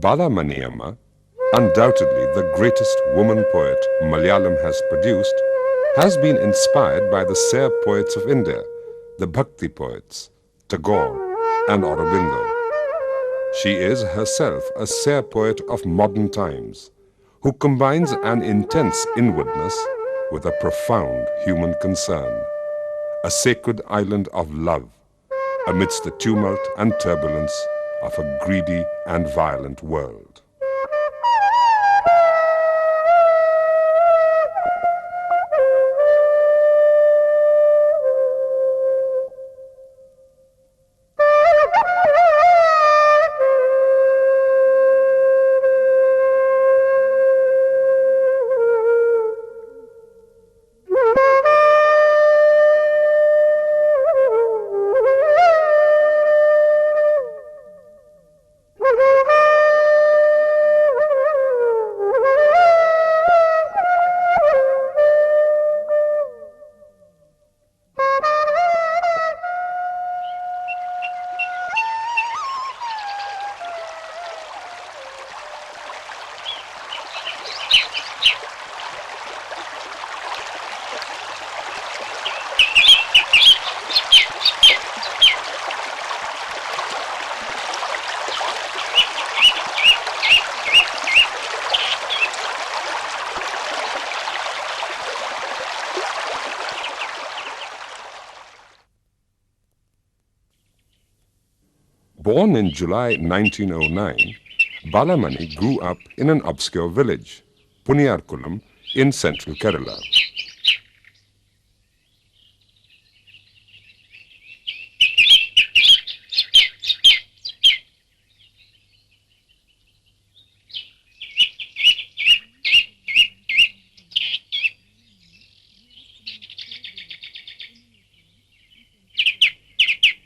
Balamani Amma, undoubtedly the greatest woman poet Malayalam has produced, has been inspired by the Seher poets of India, the Bhakti poets, Tagore and Aurobindo. She is herself a Seher poet of modern times, who combines an intense inwardness with a profound human concern, a sacred island of love amidst the tumult and turbulence of a greedy and violent world. Born in July 1909, Balamani grew up in an obscure village, Puniyarkulam, in central Kerala.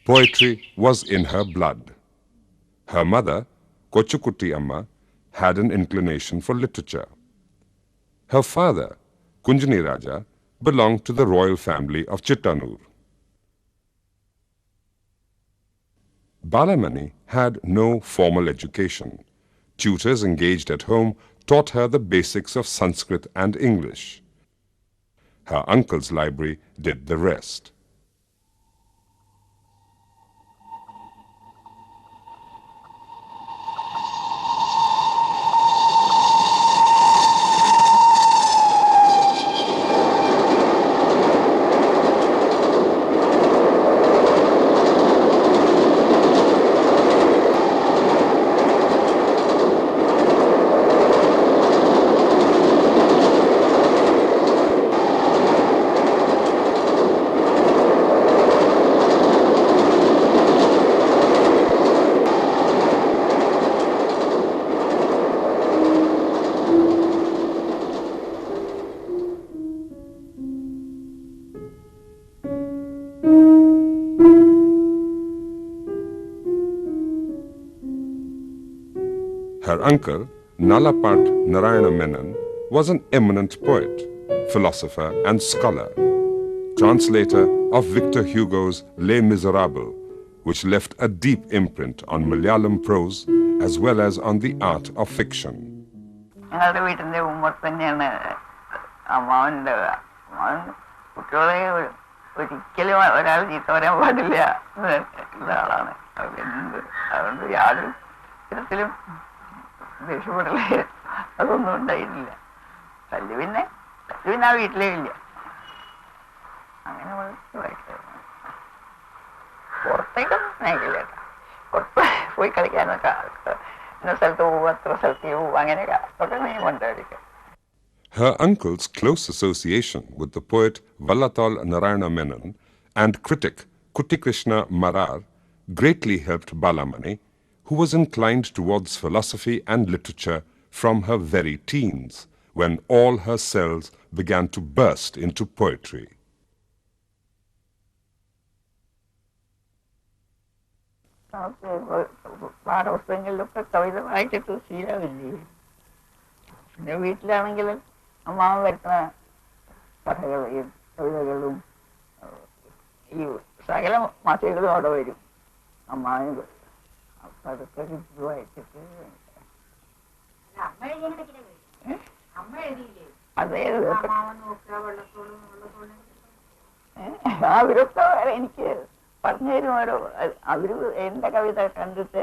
Poetry was in her blood. Her mother, Kochukutti Amma, had an inclination for literature. Her father, Kunjani Raja, belonged to the royal family of Chittanur. Balamani had no formal education. Tutors engaged at home taught her the basics of Sanskrit and English. Her uncle's library did the rest. Her uncle, Nalapat Narayana Menon, was an eminent poet, philosopher and scholar, translator of Victor Hugo's Les Miserables, which left a deep imprint on Malayalam prose as well as on the art of fiction. അതൊന്നും ഉണ്ടായിട്ടില്ല. തല്ല് പിന്നെ ആ വീട്ടിലേ ഇല്ല. അങ്ങനെ പുറത്തേക്കൊന്നും സ്നേഹിക്കില്ല. പുറത്ത് പോയി കളിക്കാനൊക്കെ ഇന്ന സ്ഥലത്ത് പോവും, അത്ര സ്ഥലത്ത് പോവും, അങ്ങനെയൊക്കെ അതൊക്കെ നീ കൊണ്ടായിരിക്കും. Her uncle's close association with the poet Vallathol Narayana Menon and critic Kuttikrishna Marar greatly helped Balamani, who was inclined towards philosophy and literature from her very teens, when all her cells began to burst into poetry. പാഠപുസ്തകങ്ങളിലൊക്കെ കവിത വായിച്ചിട്ട് ശീലമില്ലേ. പിന്നെ വീട്ടിലാണെങ്കിൽ അമ്മാവ വരുന്ന കഥകളും കവിതകളും ഈ സകല മാസികകളും അവിടെ വരും. അമ്മാവന് അതൊക്കെ വായിച്ചിട്ട് അതേ അവരൊക്കെ എനിക്ക് പറഞ്ഞു തരും. ഓരോ അവര് എന്റെ കവിത കണ്ടിട്ട്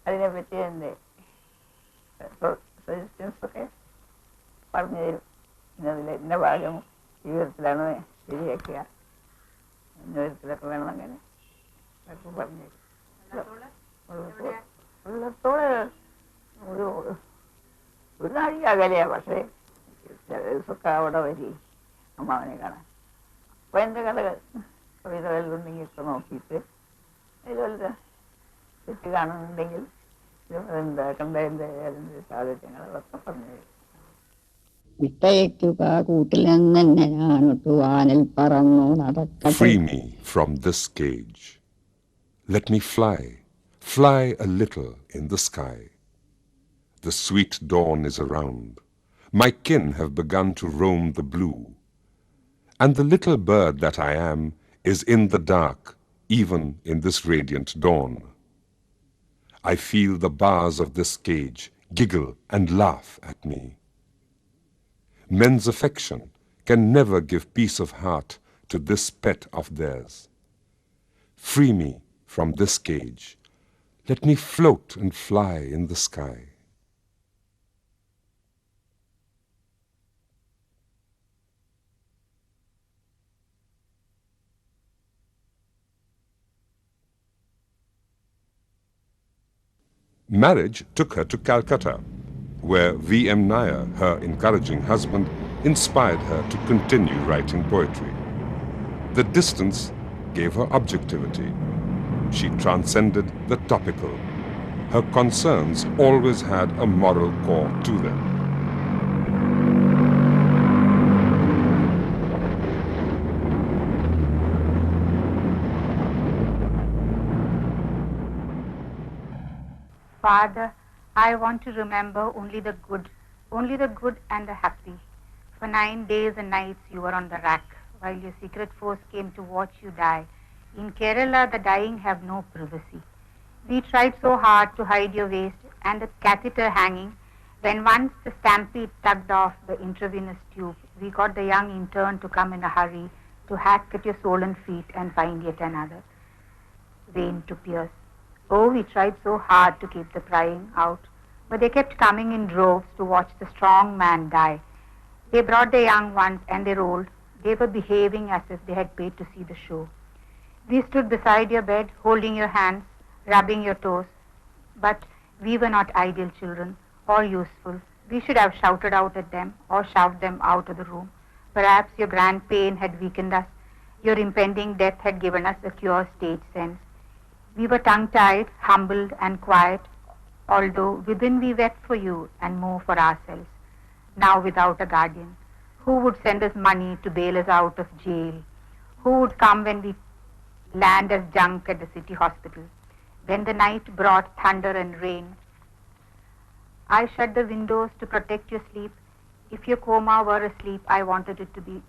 അതിനെപ്പറ്റി എന്റെ സജഷൻസ് ഒക്കെ പറഞ്ഞു തരും. ഇന്നതിൽ ഇന്ന ഭാഗം ഈ വിധത്തിലാണ് ശരിയാക്കുക, ഇന്ന വിധത്തിലൊക്കെ വേണം, അങ്ങനെ അതൊക്കെ പറഞ്ഞു തരും. ഉള്ളത്തോടെ ഒരു നാഴിക അകലെയാ, പക്ഷേ ചില ദിവസമൊക്കെ അവിടെ വരി അമ്മാവനെ കാണാൻ. അപ്പൊ എന്റെ കവിതകളിലുണ്ടെങ്കിൽ ഒക്കെ നോക്കിയിട്ട് അതിലുള്ള തെറ്റ് കാണുന്നുണ്ടെങ്കിൽ എന്താക്കണ്ട, അതിന്റെ സാഹചര്യങ്ങളൊക്കെ പറഞ്ഞു തരും. വിട്ടയക്കുക കൂട്ടിൽ നിന്ന് ഞാനൊട്ടു വാനിൽ പറന്നു നടക്കട്ടെ. Free me from this cage. Let me fly, fly a little in the sky. The sweet dawn is around. My kin have begun to roam the blue. And the little bird that I am is in the dark, even in this radiant dawn. I feel the bars of this cage giggle and laugh at me. Men's affection can never give peace of heart to this pet of theirs. Free me from this cage. Let me float and fly in the sky. Marriage took her to Calcutta, where V.M. Nair, her encouraging husband, inspired her to continue writing poetry. The distance gave her objectivity. She transcended the topical. Her concerns always had a moral core to them. Father, I want to remember only the good and the happy. For 9 days and nights you were on the rack, while your secret foes came to watch you die. In Kerala, the dying have no privacy. We tried so hard to hide your waist and the catheter hanging. When once the stampede tugged off the intravenous tube, we got the young intern to come in a hurry to hack at your swollen feet and find yet another vein to pierce. Oh, we tried so hard to keep the prying out, but they kept coming in droves to watch the strong man die. They brought the young ones and they rolled. They were behaving as if they had paid to see the show. We stood beside your bed, holding your hands, rubbing your toes. But we were not ideal children or useful. We should have shouted out at them or shoved them out of the room. Perhaps your grand pain had weakened us. Your impending death had given us a cure stage sense. We were tongue-tied, humbled and quiet, although within we wept for you and more for ourselves. Now without a guardian, who would send us money to bail us out of jail? Who would come when we land as junk at the city hospital? When the night brought thunder and rain, I shut the windows to protect your sleep. If your coma were asleep, I wanted it to be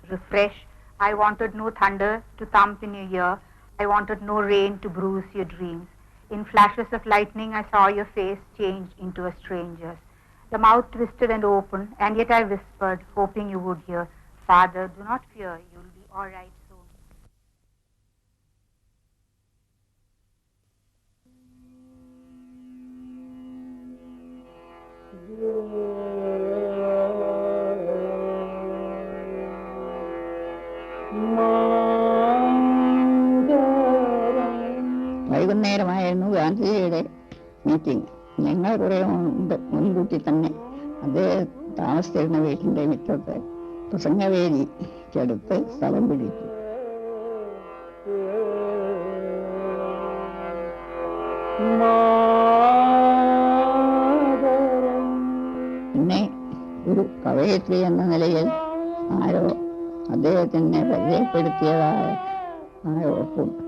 refreshed. I wanted no thunder to thump in your ear. I wanted no rain to bruise your dreams. In flashes of lightning, I saw your face change into a stranger's. The mouth twisted and opened, and yet I whispered, hoping you would hear, Father, do not fear, you'll be all right soon. വൈകുന്നേരമായിരുന്നു ഗാന്ധിജിയുടെ meeting. ഞങ്ങൾ കുറെ മുൻകൂട്ടി തന്നെ അദ്ദേഹം താമസിച്ചിരുന്ന വീട്ടിന്റെ മുറ്റത്ത് പ്രസംഗവേദിക്കടുത്ത് സ്ഥലം പിടിച്ചു. പിന്നെ ഒരു കവയിത്രി എന്ന നിലയിൽ ആരോ അദ്ദേഹത്തിനെ പരിചയപ്പെടുത്തിയതായ ഉറപ്പുണ്ട്.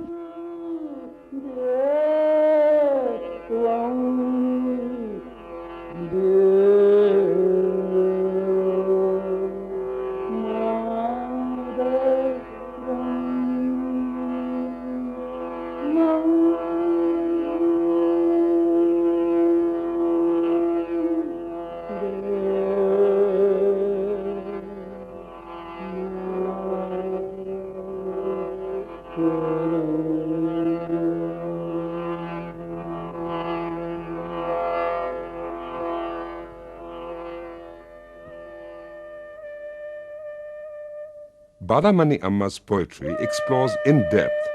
Balamani Amma's poetry explores in depth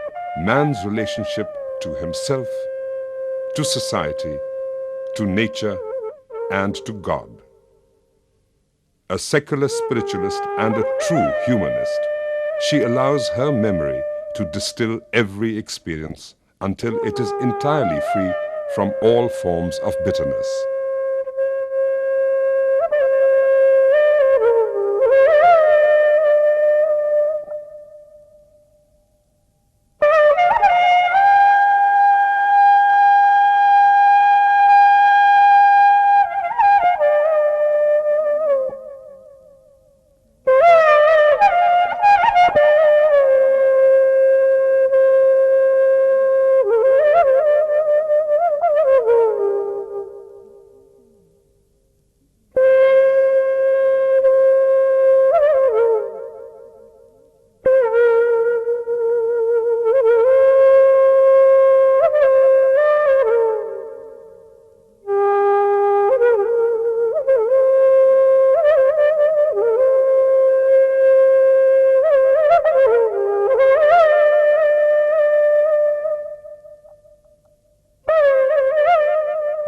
man's relationship to himself, to society, to nature, and to God. A secular spiritualist and a true humanist, she allows her memory to distill every experience until it is entirely free from all forms of bitterness.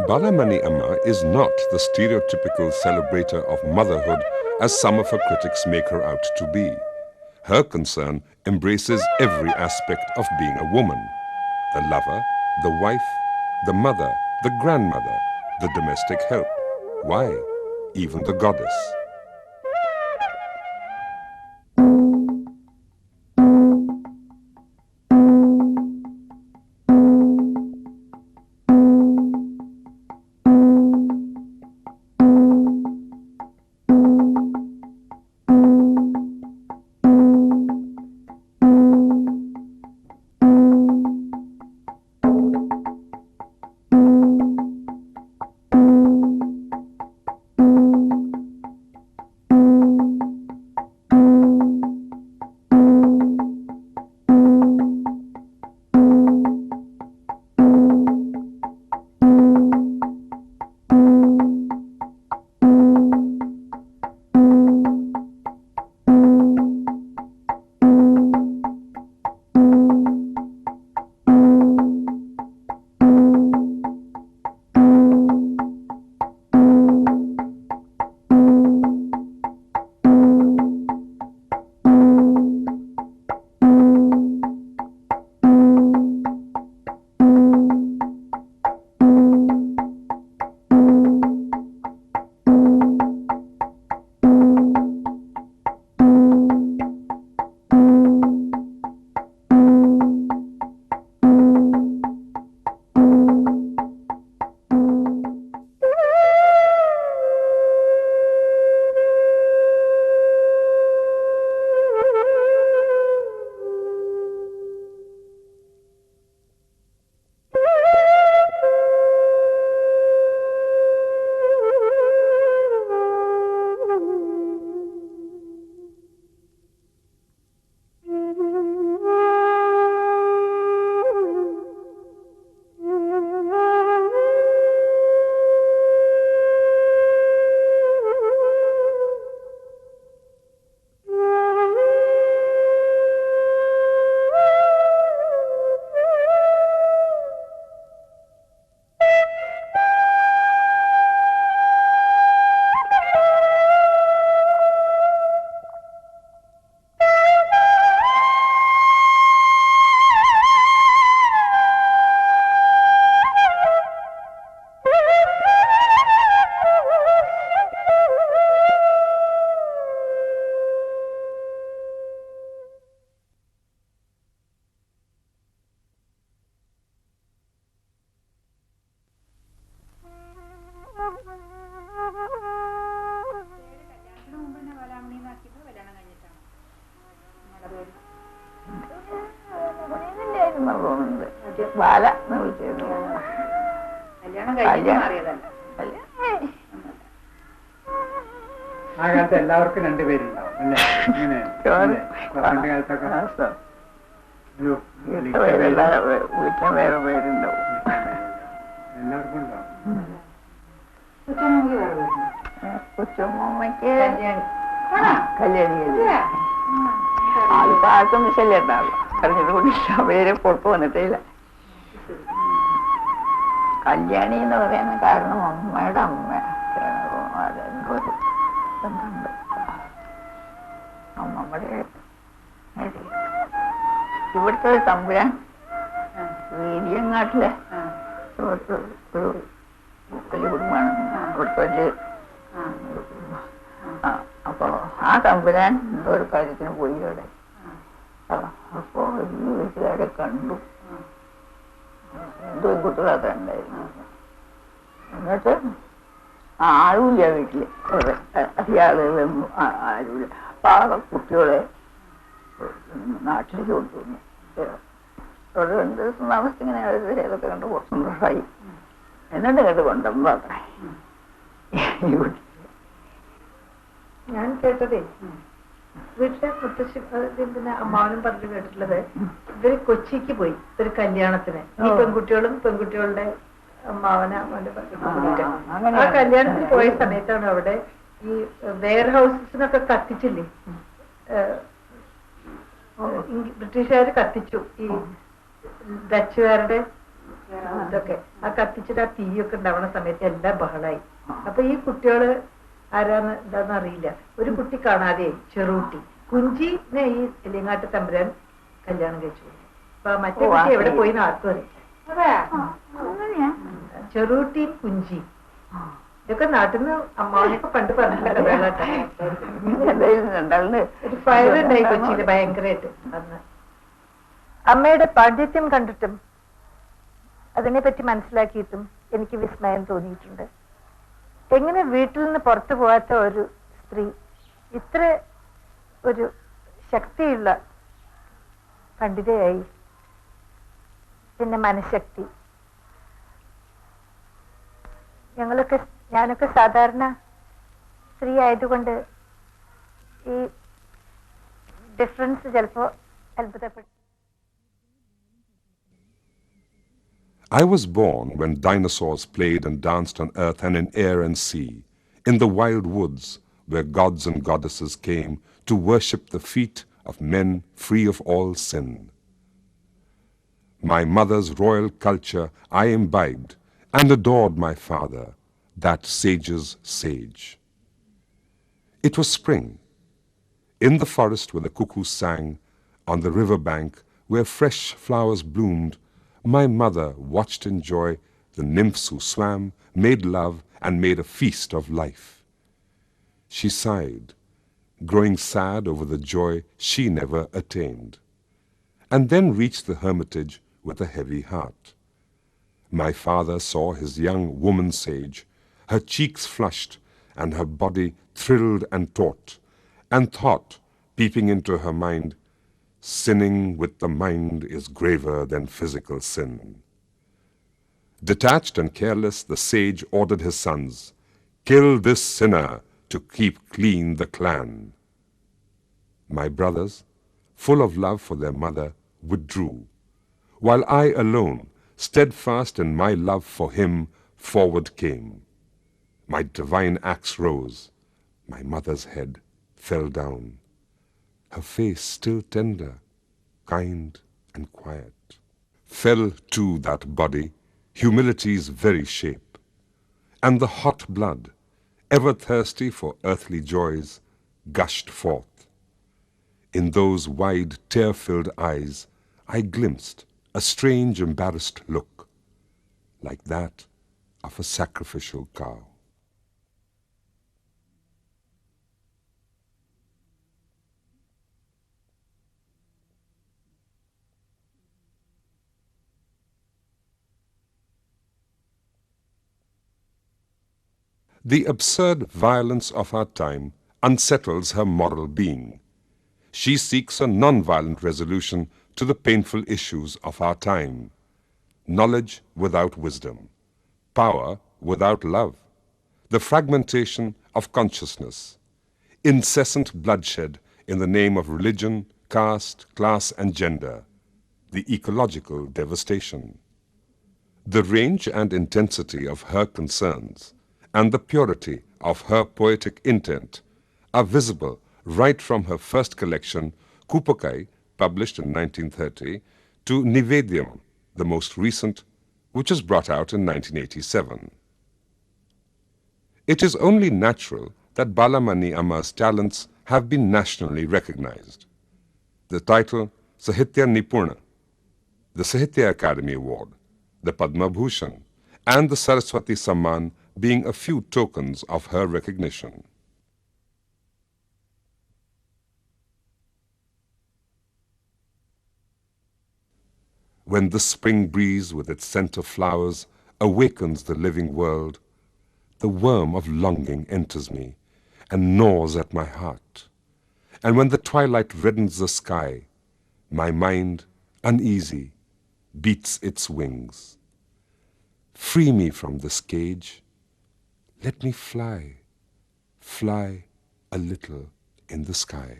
Balamani Amma is not the stereotypical celebrator of motherhood as some of her critics make her out to be. Her concern embraces every aspect of being a woman: the lover, the wife, the mother, the grandmother, the domestic help. Why, even the goddess. ബാല എന്ന് വിളിച്ചിരുന്നു. ആ കാലത്ത് എല്ലാവർക്കും രണ്ടുപേരുണ്ടാവും അല്ലേ? ഇങ്ങനെ പണ്ട് കാലത്തൊക്കെ വീട്ടിൽ വേറെ പേരുണ്ടാവും. കൊച്ചുമ്മയ്ക്ക് കല്യാണി അതിപ്പോ ആർക്കൊന്നും ശല്യം ഉണ്ടാവില്ല. പറഞ്ഞത് കൊണ്ട് പേര് പുറത്ത് വന്നിട്ടില്ല. കല്യാണി എന്ന് പറയുന്ന കാരണം അമ്മയുടെ അമ്മ അതെനിക്കൊരു ബന്ധമുണ്ട്. അമ്മമ്മയുടെ ഇവിടുത്തെ ഒരു തമ്പുരാൻ വീര്യങ്ങാട്ടിലെ ഒരു വലിയ കുടുംബമാണ്. ഇവിടുത്തെ വലിയ അപ്പൊ ആ തമ്പുരാൻ എന്തോ ഒരു കാര്യത്തിന് പോയി അവിടെ. അപ്പൊ വലിയ വീട്ടുകാരെ കണ്ടു. എന്തോ കുട്ടികളൊക്കെ ഉണ്ടായിരുന്നു. എന്നിട്ട് ആരുമില്ല വീട്ടില്, അധികാളുകളൊന്നും ആരുമില്ല. അപ്പൊ ആ കുട്ടികളെ നാട്ടിലേക്ക് കൊണ്ടുവന്നു. ഒരു 2 ദിവസം താമസിച്ച് ഇങ്ങനെ ഏതൊക്കെ കണ്ട് കുറച്ച് സന്തോഷമായി. എന്നിട്ട് കേട്ട് കൊണ്ടുവന്നു അത്രേ. ഞാൻ കേട്ടതേ വീട്ടിലെ മുത്തശ്ശി പിന്നെ അമ്മാവനും പറഞ്ഞു കേട്ടിട്ടുള്ളത്, ഇവര് കൊച്ചിക്ക് പോയി ഒരു കല്യാണത്തിന്. ഈ പെൺകുട്ടികളും പെൺകുട്ടികളുടെ അമ്മാവനെ ആ കല്യാണത്തിന് പോയ സമയത്താണ് അവിടെ ഈ വെയർ ഹൗസസിനൊക്കെ കത്തിച്ചില്ലേ, ബ്രിട്ടീഷുകാർ കത്തിച്ചു ഈ ഡച്ചുകാരുടെ ഇതൊക്കെ. ആ കത്തിച്ചിട്ട് ആ തീയൊക്കെ ഉണ്ടാവുന്ന സമയത്ത് എല്ലാം ബഹളായി. അപ്പൊ ഈ കുട്ടികള് ആരാന്ന് എന്താന്ന് അറിയില്ല. ഒരു കുട്ടി കാണാതെ, ചെറുകുട്ടി കുഞ്ചിനെ ഈ എലിയങ്ങാട്ട് തമ്പുരാൻ കല്യാണം കഴിച്ചു. അപ്പൊ മറ്റേ കുട്ടി എവിടെ പോയി ആർക്കും അറിയില്ല. ചെറുകുട്ടിയും കുഞ്ചി ഇതൊക്കെ നാട്ടിൽ നിന്ന് അമ്മാവനൊക്കെ പണ്ട് പറഞ്ഞിട്ടുള്ള കഥകളാട്ടെ. ഒരു ഫയർ ഉണ്ടായി കൊച്ചിയില് ഭയങ്കരമായിട്ട്. അന്ന് അമ്മയുടെ പാണ്ഡിത്യം കണ്ടിട്ടും അതിനെപ്പറ്റി മനസ്സിലാക്കിയിട്ടും എനിക്ക് വിസ്മയം തോന്നിയിട്ടുണ്ട്. എങ്ങനെ വീട്ടിൽ നിന്ന് പുറത്തു പോകാത്ത ഒരു സ്ത്രീ ഇത്ര ഒരു ശക്തിയുള്ള പണ്ഡിതയായി? പിന്നെ മനഃശക്തി. ഞാനൊക്കെ സാധാരണ സ്ത്രീ ആയതുകൊണ്ട് ഈ ഡിഫറൻസ് ചിലപ്പോ അത്ഭുതപ്പെട്ടു. I was born when dinosaurs played and danced on earth and in air and sea, in the wild woods where gods and goddesses came to worship the feet of men free of all sin. My mother's royal culture I imbibed and adored my father, that sage's sage. It was spring. In the forest where the cuckoo sang, on the river bank where fresh flowers bloomed, my mother watched in joy the nymphs who swam, made love, and made a feast of life. She sighed, growing sad over the joy she never attained, and then reached the hermitage with a heavy heart. My father saw his young woman sage, her cheeks flushed and her body thrilled and taut, and thought, peeping into her mind, sinning with the mind is graver than physical sin. Detached and careless, the sage ordered his sons, "Kill this sinner to keep clean the clan." My brothers, full of love for their mother, withdrew, while I alone, steadfast in my love for him, forward came. My divine axe rose, my mother's head fell down, her face still tender, kind and quiet. Fell too that body, humility's very shape, and the hot blood, ever thirsty for earthly joys, gushed forth. In those wide, tear-filled eyes, I glimpsed a strange, embarrassed look, like that of a sacrificial cow. The absurd violence of our time unsettles her moral being. She seeks a non-violent resolution to the painful issues of our time. Knowledge without wisdom, power without love, the fragmentation of consciousness, incessant bloodshed in the name of religion, caste, class and gender, the ecological devastation. The range and intensity of her concerns and the purity of her poetic intent are visible right from her first collection, Kupakai, published in 1930, to Nivedyam, the most recent, which was brought out in 1987. It is only natural that Balamani Amma's talents have been nationally recognized. The title Sahitya Nipuna, the Sahitya Akademi Award, the Padma Bhushan, and the Saraswati Samman being a few tokens of her recognition. When the spring breeze with its scent of flowers awakens the living world, the worm of longing enters me and gnaws at my heart. And when the twilight reddens the sky, my mind, uneasy, beats its wings. Free me from this cage. Let me fly, fly a little in the sky.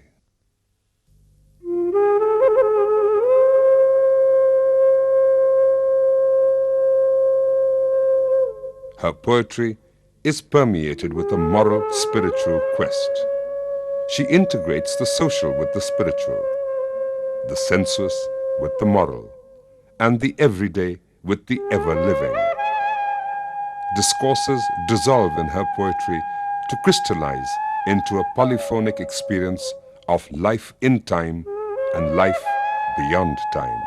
Her poetry is permeated with a moral, spiritual quest. She integrates the social with the spiritual, the sensuous with the moral, and the everyday with the ever-living. Discourses dissolve in her poetry to crystallize into a polyphonic experience of life in time and life beyond time.